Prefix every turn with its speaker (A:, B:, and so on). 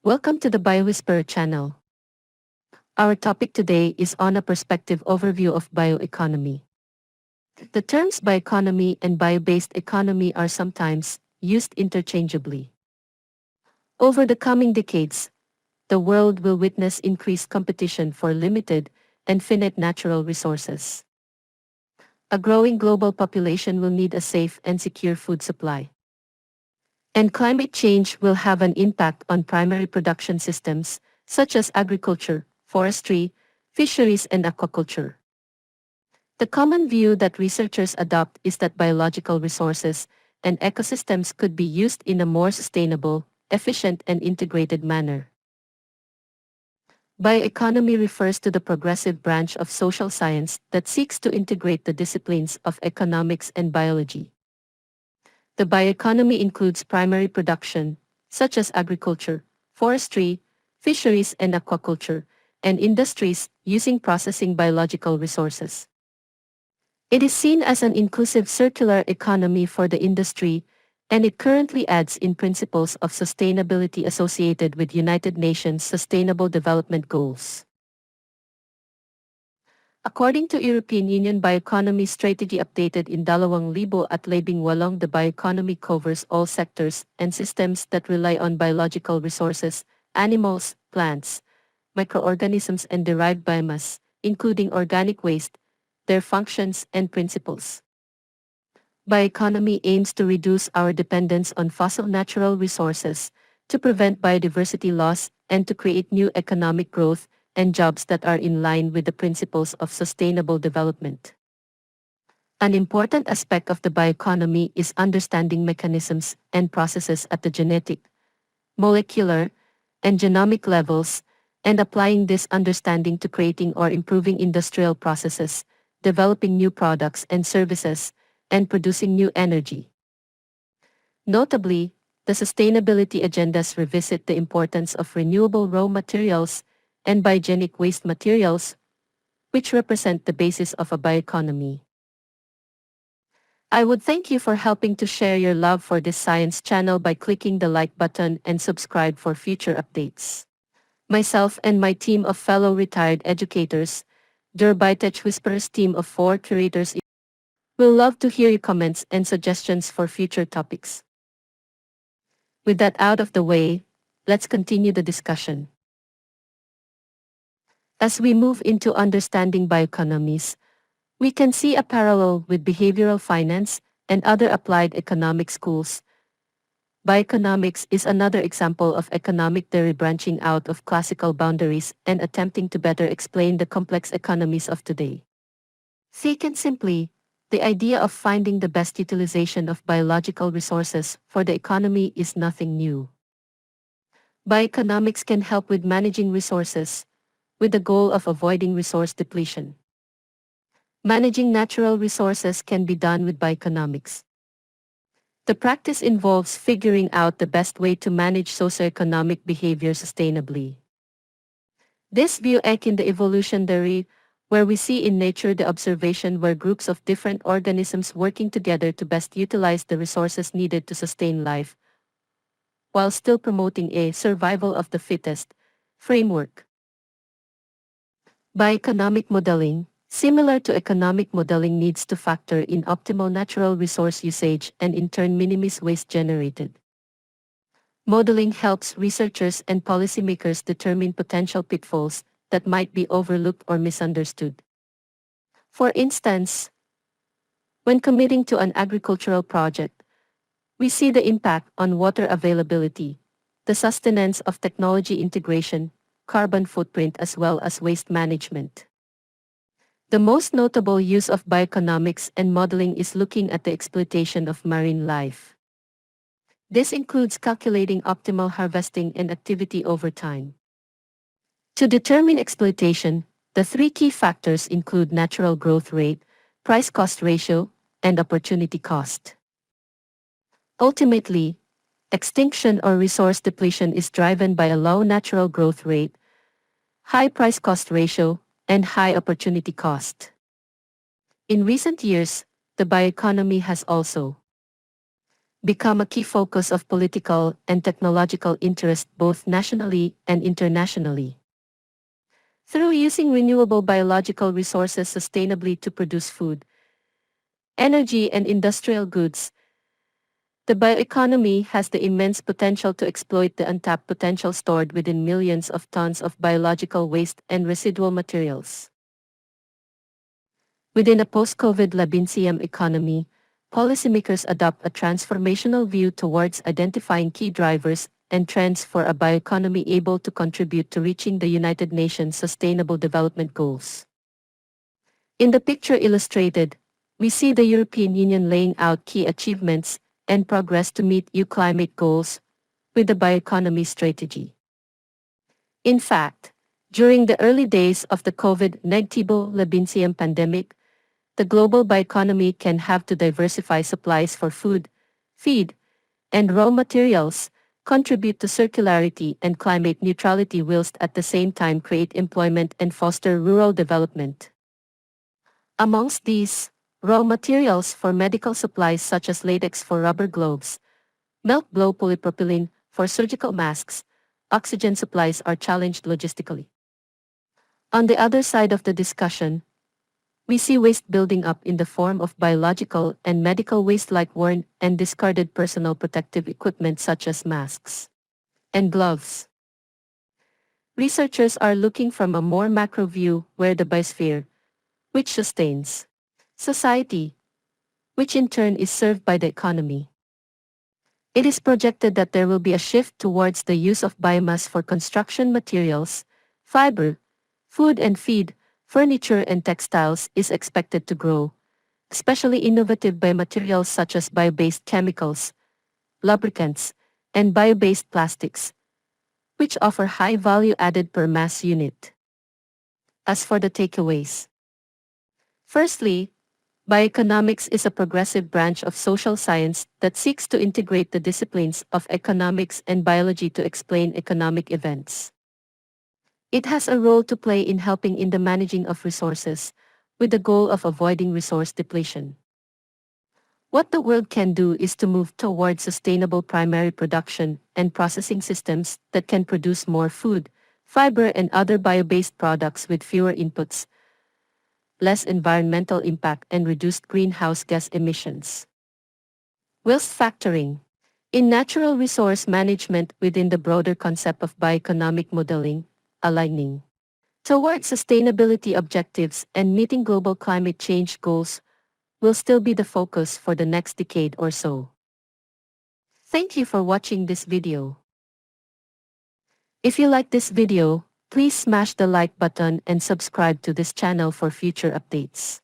A: Welcome to the BioWhisperer channel. Our topic today is on a perspective overview of bioeconomy. The terms bioeconomy and bio-based economy are sometimes used interchangeably. Over the coming decades, the world will witness increased competition for limited and finite natural resources. A growing global population will need a safe and secure food supply. And climate change will have an impact on primary production systems, such as agriculture, forestry, fisheries and aquaculture. The common view that researchers adopt is that biological resources and ecosystems could be used in a more sustainable, efficient and integrated manner. Bioeconomy refers to the progressive branch of social science that seeks to integrate the disciplines of economics and biology. The bioeconomy includes primary production, such as agriculture, forestry, fisheries and aquaculture, and industries using processing biological resources. It is seen as an inclusive circular economy for the industry, and it currently adds in principles of sustainability associated with United Nations Sustainable Development Goals. According to European Union Bioeconomy Strategy updated in 2018, the bioeconomy covers all sectors and systems that rely on biological resources, animals, plants, microorganisms and derived biomass, including organic waste, their functions and principles. Bioeconomy aims to reduce our dependence on fossil natural resources, to prevent biodiversity loss, and to create new economic growth and jobs that are in line with the principles of sustainable development. An important aspect of the bioeconomy is understanding mechanisms and processes at the genetic, molecular, and genomic levels, and applying this understanding to creating or improving industrial processes, developing new products and services, and producing new energy. Notably, the sustainability agendas revisit the importance of renewable raw materials and biogenic waste materials, which represent the basis of a bioeconomy. I would thank you for helping to share your love for this science channel by clicking the like button and subscribe for future updates. Myself and my team of fellow retired educators, the BioWhisperers team of 4 curators, will love to hear your comments and suggestions for future topics. With that out of the way, let's continue the discussion. As we move into understanding bioeconomies, we can see a parallel with behavioral finance and other applied economic schools. Bioeconomics is another example of economic theory branching out of classical boundaries and attempting to better explain the complex economies of today. Taken simply, the idea of finding the best utilization of biological resources for the economy is nothing new. Bioeconomics can help with managing resources, with the goal of avoiding resource depletion. Managing natural resources can be done with bioeconomics. The practice involves figuring out the best way to manage socioeconomic behavior sustainably. This view in the evolution theory, where we see in nature the observation where groups of different organisms working together to best utilize the resources needed to sustain life, while still promoting a survival of the fittest framework. Bioeconomic modeling, similar to economic modeling, needs to factor in optimal natural resource usage and in turn minimize waste generated. Modeling helps researchers and policymakers determine potential pitfalls that might be overlooked or misunderstood. For instance, when committing to an agricultural project, we see the impact on water availability, the sustenance of technology integration, carbon footprint as well as waste management. The most notable use of bioeconomics and modeling is looking at the exploitation of marine life. This includes calculating optimal harvesting and activity over time. To determine exploitation, the 3 key factors include natural growth rate, price-cost ratio, and opportunity cost. Ultimately, extinction or resource depletion is driven by a low natural growth rate, high price-cost ratio, and high opportunity cost. In recent years, the bioeconomy has also become a key focus of political and technological interest both nationally and internationally. Through using renewable biological resources sustainably to produce food, energy and industrial goods, the bioeconomy has the immense potential to exploit the untapped potential stored within millions of tons of biological waste and residual materials. Within a post-COVID-19 economy, policymakers adopt a transformational view towards identifying key drivers and trends for a bioeconomy able to contribute to reaching the United Nations Sustainable Development Goals. In the picture illustrated, we see the European Union laying out key achievements and progress to meet EU climate goals with the bioeconomy strategy. In fact, during the early days of the COVID-19 pandemic, the global bioeconomy can have to diversify supplies for food, feed, and raw materials, contribute to circularity and climate neutrality whilst at the same time create employment and foster rural development. Amongst these, raw materials for medical supplies such as latex for rubber gloves, melt-blow polypropylene for surgical masks, oxygen supplies are challenged logistically. On the other side of the discussion, we see waste building up in the form of biological and medical waste like worn and discarded personal protective equipment such as masks and gloves. Researchers are looking from a more macro view where the biosphere, which sustains society, which in turn is served by the economy. It is projected that there will be a shift towards the use of biomass for construction materials, fiber, food and feed, furniture and textiles is expected to grow, especially innovative biomaterials such as bio-based chemicals, lubricants, and bio-based plastics, which offer high value added per mass unit. As for the takeaways, firstly, bioeconomics is a progressive branch of social science that seeks to integrate the disciplines of economics and biology to explain economic events. It has a role to play in helping in the managing of resources, with the goal of avoiding resource depletion. What the world can do is to move towards sustainable primary production and processing systems that can produce more food, fiber and other bio-based products with fewer inputs, less environmental impact and reduced greenhouse gas emissions. Whilst factoring in natural resource management within the broader concept of bioeconomic modeling, aligning towards sustainability objectives and meeting global climate change goals will still be the focus for the next decade or so. Thank you for watching this video. If you like this video, please smash the like button and subscribe to this channel for future updates.